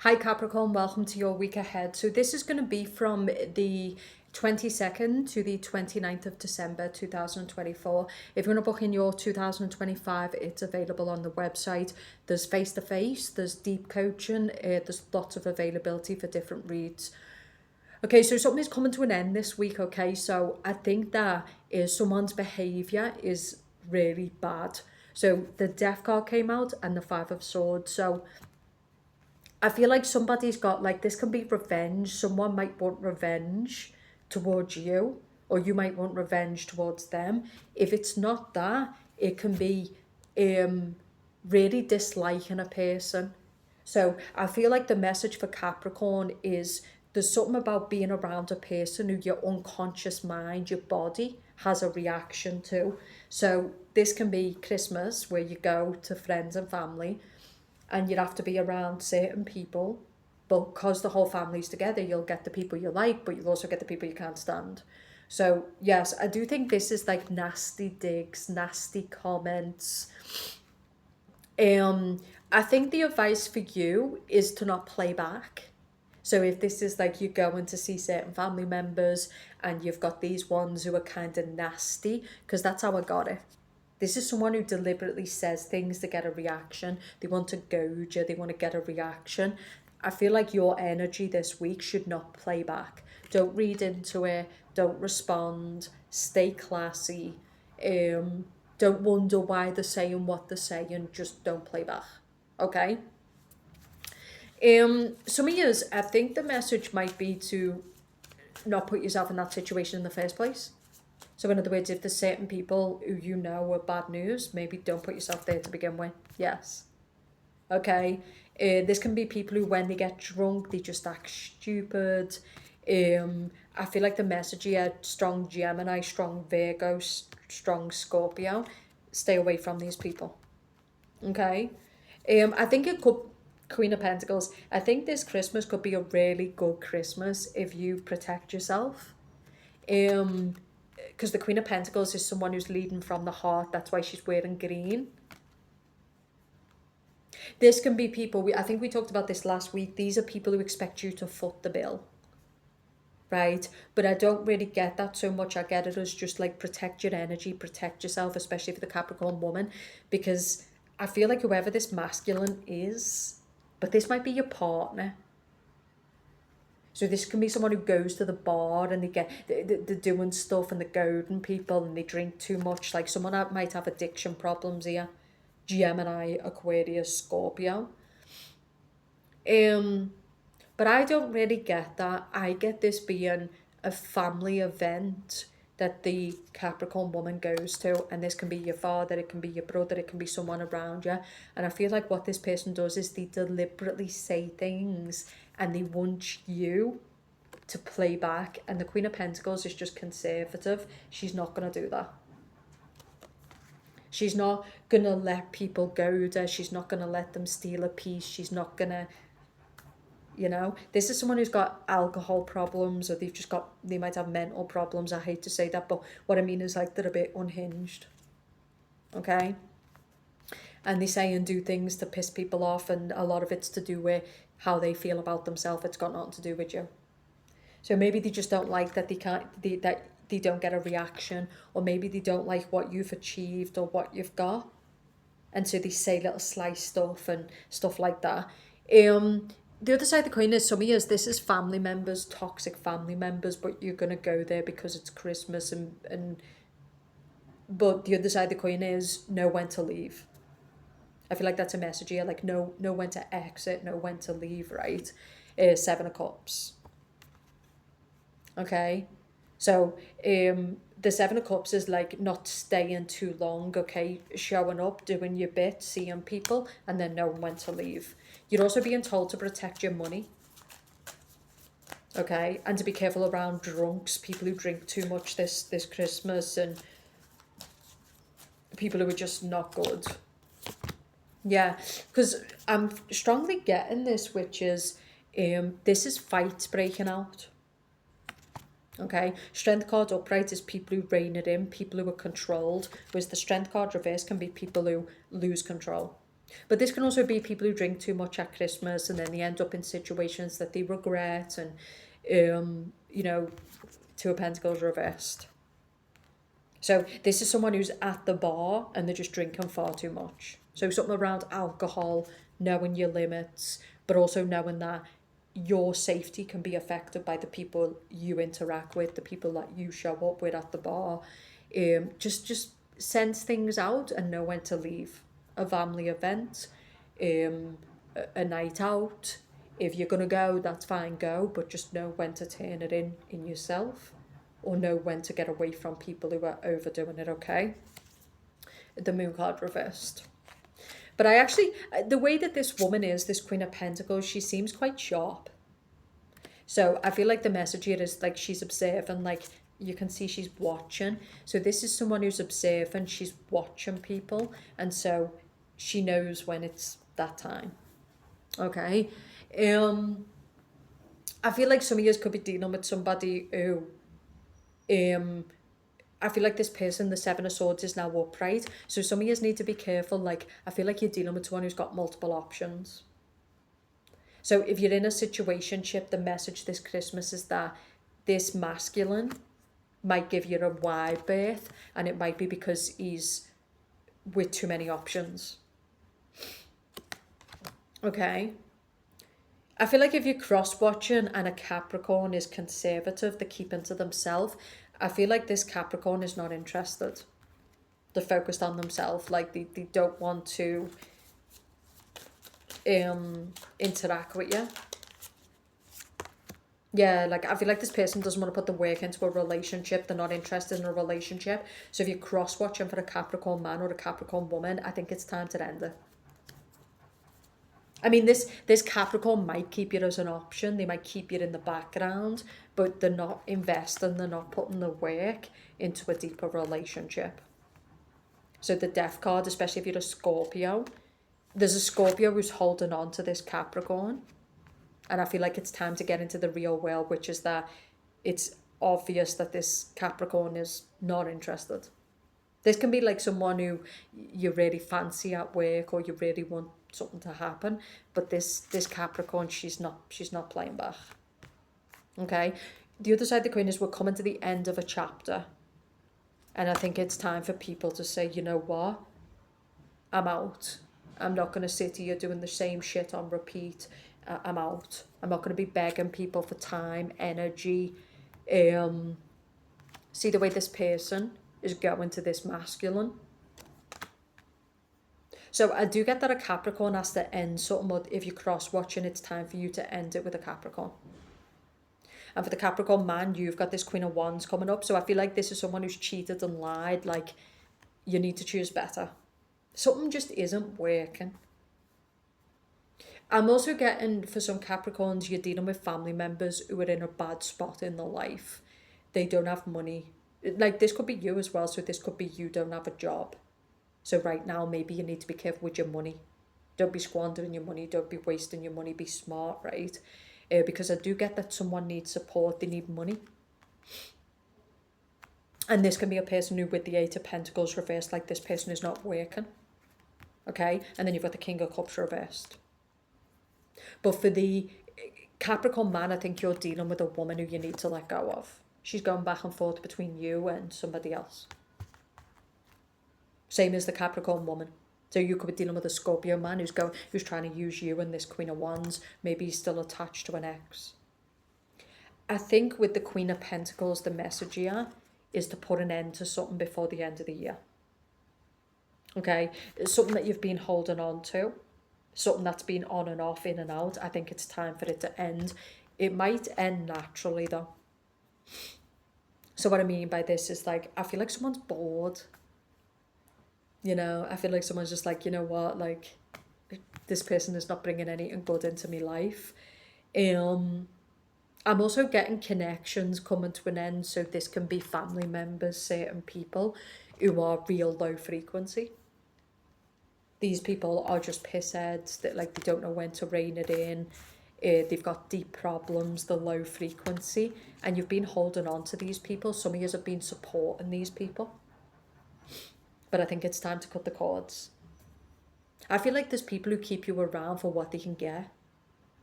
Hi Capricorn, welcome to your week ahead. So this is going to be from the 22nd to the 29th of December 2024. If you want to book in your 2025, it's available on the website. There's face-to-face, there's deep coaching, there's lots of availability for different reads. Okay, so something is coming to an end this week, okay? So I think that is someone's behaviour is really bad. So the Death card came out and the Five of Swords. So I feel like somebody's got, like, this can be revenge. Someone might want revenge towards you, or you might want revenge towards them. If it's not that, it can be really disliking a person. So I feel like the message for Capricorn is there's something about being around a person who your unconscious mind, your body, has a reaction to. So this can be Christmas, where you go to friends and family and you'd have to be around certain people, but because the whole family's together, you'll get the people you like, but you'll also get the people you can't stand. So yes, I do think this is like nasty digs, nasty comments. I think the advice for you is to not play back. So if this is like you going to see certain family members and you've got these ones who are kind of nasty, because that's how I got it. This is someone who deliberately says things to get a reaction. They want to goad you, they want to get a reaction. I feel like your energy this week should not play back. Don't read into it, don't respond, stay classy. Don't wonder why they're saying what they're saying, just don't play back. Okay? Some of yous, I think the message might be to not put yourself in that situation in the first place. So in other words, if there's certain people who you know are bad news, maybe don't put yourself there to begin with. Yes. Okay. This can be people who, when they get drunk, they just act stupid. I feel like the message here: strong Gemini, strong Virgo, strong Scorpio. Stay away from these people. Okay. I think it could. Queen of Pentacles. I think this Christmas could be a really good Christmas if you protect yourself. Because the Queen of Pentacles is someone who's leading from the heart. That's why she's wearing green. This can be people, I think we talked about this last week. These are people who expect you to foot the bill, right? But I don't really get that so much. I get it as just like protect your energy, protect yourself, especially for the Capricorn woman, because I feel like whoever this masculine is, but this might be your partner. So this can be someone who goes to the bar and they're doing stuff and they're goading people and they drink too much. Like someone that might have addiction problems here. Gemini, Aquarius, Scorpio. But I don't really get that. I get this being a family event that the Capricorn woman goes to, and this can be your father, it can be your brother, it can be someone around you. And I feel like what this person does is they deliberately say things and they want you to play back. And the Queen of Pentacles is just conservative. She's not going to do that. She's not going to let people go there. She's not going to let them steal a piece. She's not going to, this is someone who's got alcohol problems, or they might have mental problems. I hate to say that, but what I mean is like they're a bit unhinged. Okay? And they say and do things to piss people off, and a lot of it's to do with how they feel about themselves. It's got nothing to do with you. So maybe they just don't like that that they don't get a reaction, or maybe they don't like what you've achieved or what you've got, and so they say little sly stuff and stuff like that. The other side of the coin is some of yours, this is family members, toxic family members, but you're gonna go there because it's Christmas and but the other side of the coin is know when to leave. I feel like that's a message here, like know when to exit, know when to leave, right? Seven of Cups. Okay, so the Seven of Cups is like not staying too long, okay? Showing up, doing your bit, seeing people, and then knowing when to leave. You're also being told to protect your money, okay? And to be careful around drunks, people who drink too much this Christmas, and people who are just not good. Yeah, because I'm strongly getting this, which is this is fights breaking out. Okay, Strength card upright is people who rein it in, people who are controlled, whereas the Strength card reverse can be people who lose control. But this can also be people who drink too much at Christmas and then they end up in situations that they regret, and you know, Two of Pentacles reversed. So this is someone who's at the bar and they're just drinking far too much. So something around alcohol, knowing your limits, but also knowing that your safety can be affected by the people you interact with, the people that you show up with at the bar. Just sense things out and know when to leave. A family event, a night out. If you're gonna go, that's fine, go, but just know when to turn it in yourself, or know when to get away from people who are overdoing it, okay? The Moon card reversed. But I actually, the way that this woman is, this Queen of Pentacles, she seems quite sharp. So I feel like the message here is like she's observant, like you can see she's watching. So this is someone who's observant, she's watching people, and so she knows when it's that time. Okay. I feel like some of you could be dealing with somebody who I feel like this person, the Seven of Swords, is now upright. So some of you need to be careful. Like, I feel like you're dealing with someone who's got multiple options. So if you're in a situationship, the message this Christmas is that this masculine might give you a wide berth, and it might be because he's with too many options. Okay. I feel like if you're cross-watching and a Capricorn is conservative, they're keeping to themselves, I feel like this Capricorn is not interested. They're focused on themselves. Like they don't want to interact with you. Yeah, like I feel like this person doesn't want to put the work into a relationship. They're not interested in a relationship. So if you're cross-watching for a Capricorn man or a Capricorn woman, I think it's time to end it. I mean, this Capricorn might keep you as an option. They might keep you in the background, but they're not investing. They're not putting the work into a deeper relationship. So the Death card, especially if you're a Scorpio, there's a Scorpio who's holding on to this Capricorn. And I feel like it's time to get into the real world, which is that it's obvious that this Capricorn is not interested. This can be like someone who you really fancy at work, or you really want something to happen, but this Capricorn, she's not playing back. Okay, the other side of the coin is we're coming to the end of a chapter, and I think it's time for people to say, you know what, I'm out. I'm not going to sit here doing the same shit on repeat. I'm out. I'm not going to be begging people for time, energy. See the way this person is going to this masculine. So I do get that a Capricorn has to end something, but if you're cross-watching, it's time for you to end it with a Capricorn. And for the Capricorn man, you've got this Queen of Wands coming up. So I feel like this is someone who's cheated and lied. Like, you need to choose better. Something just isn't working. I'm also getting, for some Capricorns, you're dealing with family members who are in a bad spot in their life. They don't have money. Like, this could be you as well. So this could be you don't have a job. So right now, maybe you need to be careful with your money. Don't be squandering your money. Don't be wasting your money. Be smart, right? Because I do get that someone needs support. They need money. And this can be a person who, with the Eight of Pentacles reversed, like this person is not working. Okay? And then you've got the King of Cups reversed. But for the Capricorn man, I think you're dealing with a woman who you need to let go of. She's going back and forth between you and somebody else. Same as the Capricorn woman. So you could be dealing with a Scorpio man who's trying to use you and this Queen of Wands. Maybe he's still attached to an ex. I think with the Queen of Pentacles, the message here is to put an end to something before the end of the year. Okay? It's something that you've been holding on to. Something that's been on and off, in and out. I think it's time for it to end. It might end naturally though. So what I mean by this is, like, I feel like someone's bored. You know, I feel like someone's just like, you know what, like, this person is not bringing anything good into my life. I'm also getting connections coming to an end. So this can be family members, certain people who are real low frequency. These people are just pissheads that, like, they don't know when to rein it in. They've got deep problems, the low frequency. And you've been holding on to these people. Some of you have been supporting these people. But I think it's time to cut the cords. I feel like there's people who keep you around for what they can get,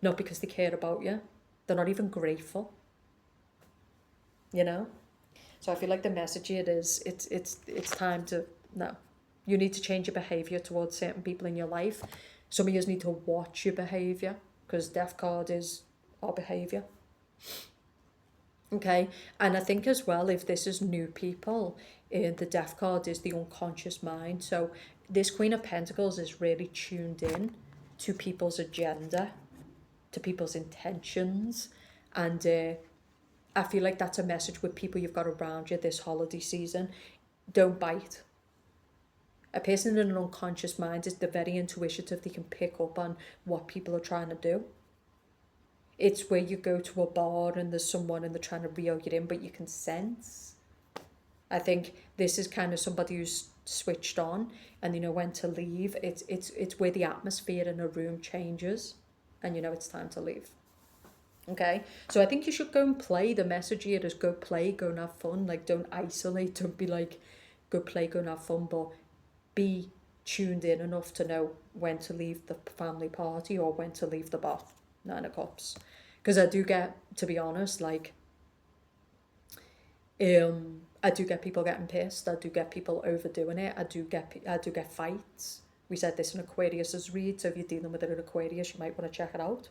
not because they care about you. They're not even grateful, you know? So I feel like the message here is it's time to, no. You need to change your behaviour towards certain people in your life. Some of you need to watch your behaviour, because death card is our behaviour. Okay, and I think as well, if this is new people, the death card is the unconscious mind. So this Queen of Pentacles is really tuned in to people's agenda, to people's intentions, and I feel like that's a message with people you've got around you this holiday season. Don't bite. A person in an unconscious mind is very intuitive. They can pick up on what people are trying to do. It's where you go to a bar and there's someone and they're trying to reel you in, but you can sense. I think this is kind of somebody who's switched on and they know when to leave. It's where the atmosphere in a room changes and you know it's time to leave. Okay, so I think you should go and play. The message here is go play, go and have fun. Like, don't isolate, don't be like, go play, go and have fun, but be tuned in enough to know when to leave the family party or when to leave the bar. Nine of Cups. Because I do get, to be honest, like, I do get people getting pissed. I do get people overdoing it. I do get fights. We said this in Aquarius's read, so if you're dealing with it in Aquarius, you might want to check it out.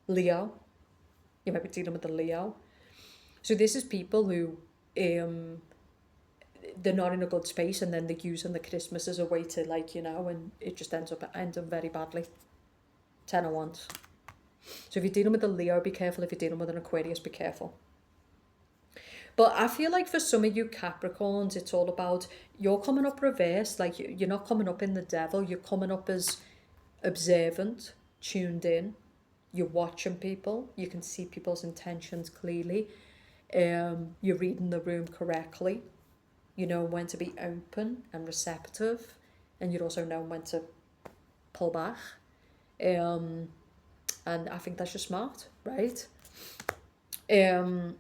Leo. You might be dealing with the Leo. So this is people who, they're not in a good space and then they're using the Christmas as a way to, like, you know, and it just ends up ending very badly. 10 of Wands. So if you're dealing with a Leo, be careful. If you're dealing with an Aquarius, be careful. But I feel like for some of you Capricorns, it's all about, you're coming up reversed. Like, you're not coming up in the devil. You're coming up as observant, tuned in. You're watching people. You can see people's intentions clearly. You're reading the room correctly. You know when to be open and receptive. And you're also know when to pull back. And I think that's just smart, right? So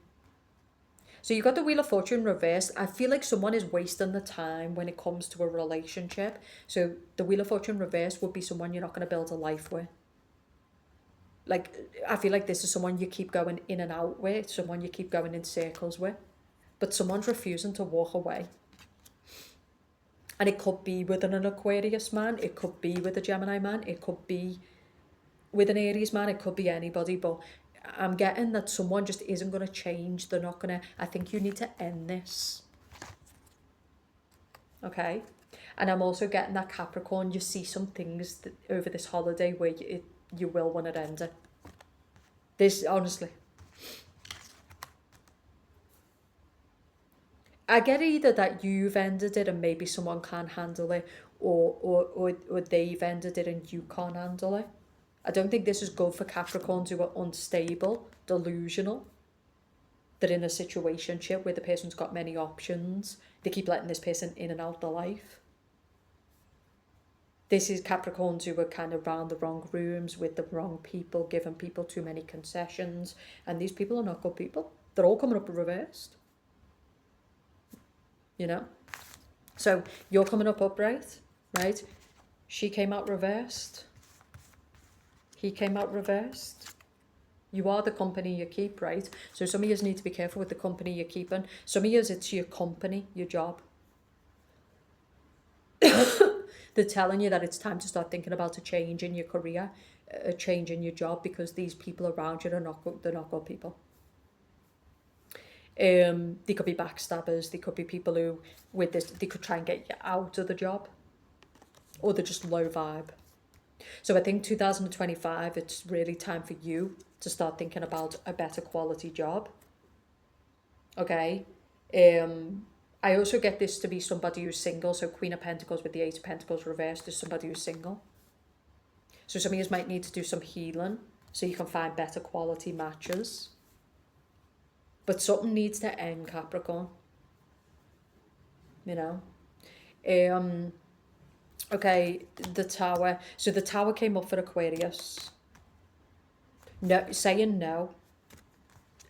you got the Wheel of Fortune reversed. I feel like someone is wasting the time when it comes to a relationship. So the Wheel of Fortune reversed would be someone you're not going to build a life with. Like, I feel like this is someone you keep going in and out with, someone you keep going in circles with. But someone's refusing to walk away. And it could be with an Aquarius man, it could be with a Gemini man, it could be with an Aries man, it could be anybody, but I'm getting that someone just isn't going to change. They're not going to, I think you need to end this. Okay? And I'm also getting that Capricorn, you see some things that, over this holiday where you will want to end it. This, honestly. I get either that you've ended it and maybe someone can't handle it, or they've ended it and you can't handle it. I don't think this is good for Capricorns who are unstable, delusional. They're in a situationship where the person's got many options. They keep letting this person in and out their life. This is Capricorns who are kind of around the wrong rooms with the wrong people, giving people too many concessions. And these people are not good people. They're all coming up reversed. You know? So you're coming up upright, right? She came out reversed. He came out reversed. You are the company you keep, right? So some of you need to be careful with the company you're keeping. Some of you, it's your company, your job. They're telling you that it's time to start thinking about a change in your career, a change in your job, because these people around you are not good, they're not good people. They could be backstabbers. They could be people who, with this, they could try and get you out of the job. Or they're just low vibe. So I think 2025, it's really time for you to start thinking about a better quality job. Okay. I also get this to be somebody who's single. So Queen of Pentacles with the Eight of Pentacles reversed is somebody who's single. So some of you might need to do some healing so you can find better quality matches. But something needs to end, Capricorn. You know. Okay, the Tower. So the Tower came up for Aquarius. No, saying no.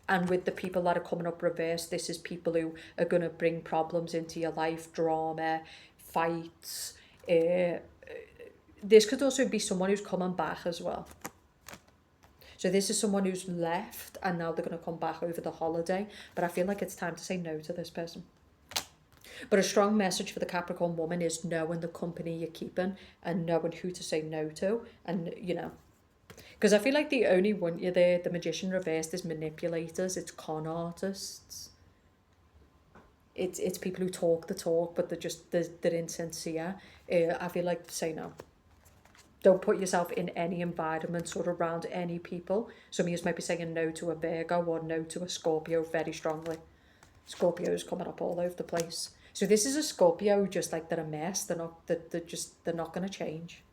And with the people that are coming up reverse, this is people who are going to bring problems into your life, drama, fights, this could also be someone who's coming back as well. So this is someone who's left and now they're going to come back over the holiday. But I feel like it's time to say no to this person. But a strong message for the Capricorn woman is knowing the company you're keeping and knowing who to say no to. And, you know, because I feel like the only one you're there, the magician reversed, is manipulators. It's con artists. It's people who talk the talk, but they're insincere. I feel like say no. Don't put yourself in any environments or around any people. Some of you might be saying no to a Virgo or no to a Scorpio very strongly. Scorpio's coming up all over the place. So this is a Scorpio, just like they're a mess. They're not going to change.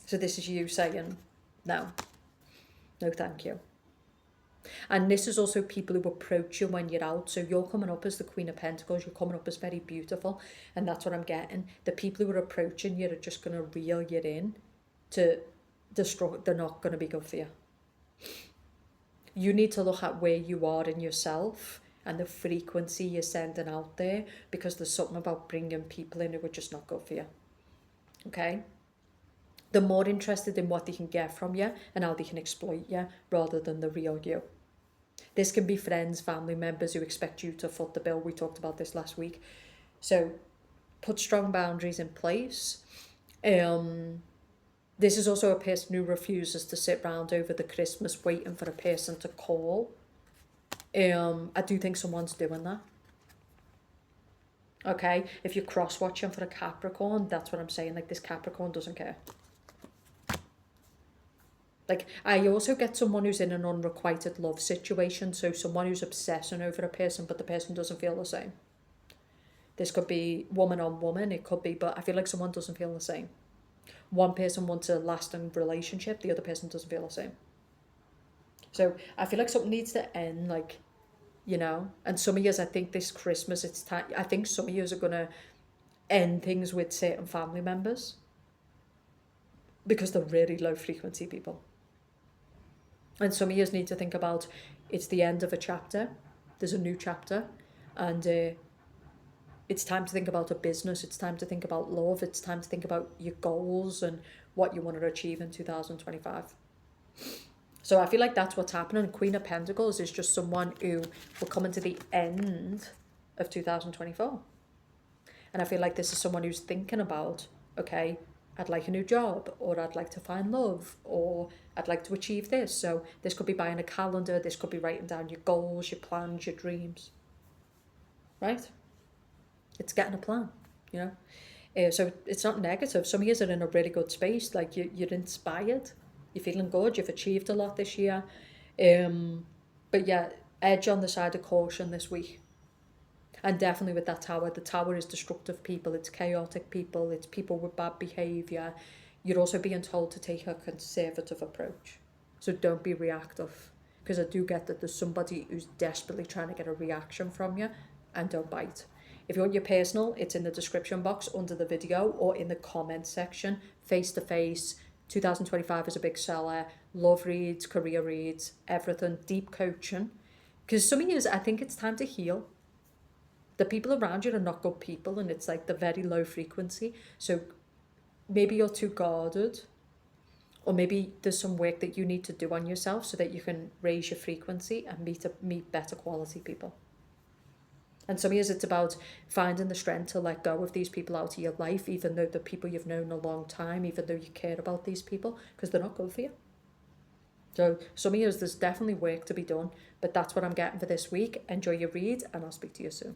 So this is you saying no, thank you. And this is also people who approach you when you're out. So you're coming up as the Queen of Pentacles. You're coming up as very beautiful. And that's what I'm getting. The people who are approaching you are just going to reel you in to destroy. They're not going to be good for you. You need to look at where you are in yourself and the frequency you're sending out there, because there's something about bringing people in who are just not good for you. Okay? They're more interested in what they can get from you and how they can exploit you rather than the real you. This can be friends, family members who expect you to foot the bill. We talked about this last week. So put strong boundaries in place. This is also a person who refuses to sit around over the Christmas waiting for a person to call. I do think someone's doing that. Okay, if you're cross-watching for a Capricorn, that's what I'm saying. Like, this Capricorn doesn't care. Like, I also get someone who's in an unrequited love situation. So someone who's obsessing over a person, but the person doesn't feel the same. This could be woman on woman. It could be, but I feel like someone doesn't feel the same. One person wants a lasting relationship. The other person doesn't feel the same. So I feel like something needs to end, like, you know. And some of you, I think this Christmas, it's time. I think some of you are going to end things with certain family members because they're really low frequency people. And some of you need to think about, it's the end of a chapter. There's a new chapter. And it's time to think about a business. It's time to think about love. It's time to think about your goals and what you want to achieve in 2025. So I feel like that's what's happening. Queen of Pentacles is just someone who will come into the end of 2024. And I feel like this is someone who's thinking about, okay, I'd like a new job, or I'd like to find love, or I'd like to achieve this. So this could be buying a calendar. This could be writing down your goals, your plans, your dreams. Right? It's getting a plan, you know. So it's not negative. Some of you are in a really good space. Like, you're inspired. You're feeling good. You've achieved a lot this year. But yeah, edge on the side of caution this week. And definitely with that tower, the tower is destructive people, it's chaotic people, it's people with bad behaviour. You're also being told to take a conservative approach. So don't be reactive, because I do get that there's somebody who's desperately trying to get a reaction from you, and don't bite. If you want your personal, it's in the description box under the video or in the comment section, face to face. 2025 is a big seller, love reads, career reads, everything, deep coaching. Because some of you, I think it's time to heal. The people around you are not good people, and it's like the very low frequency. So maybe you're too guarded, or maybe there's some work that you need to do on yourself so that you can raise your frequency and meet better quality people. And some years it's about finding the strength to let go of these people out of your life, even though they're people you've known a long time, even though you care about these people, because they're not good for you. So some years there's definitely work to be done, but that's what I'm getting for this week. Enjoy your read, and I'll speak to you soon.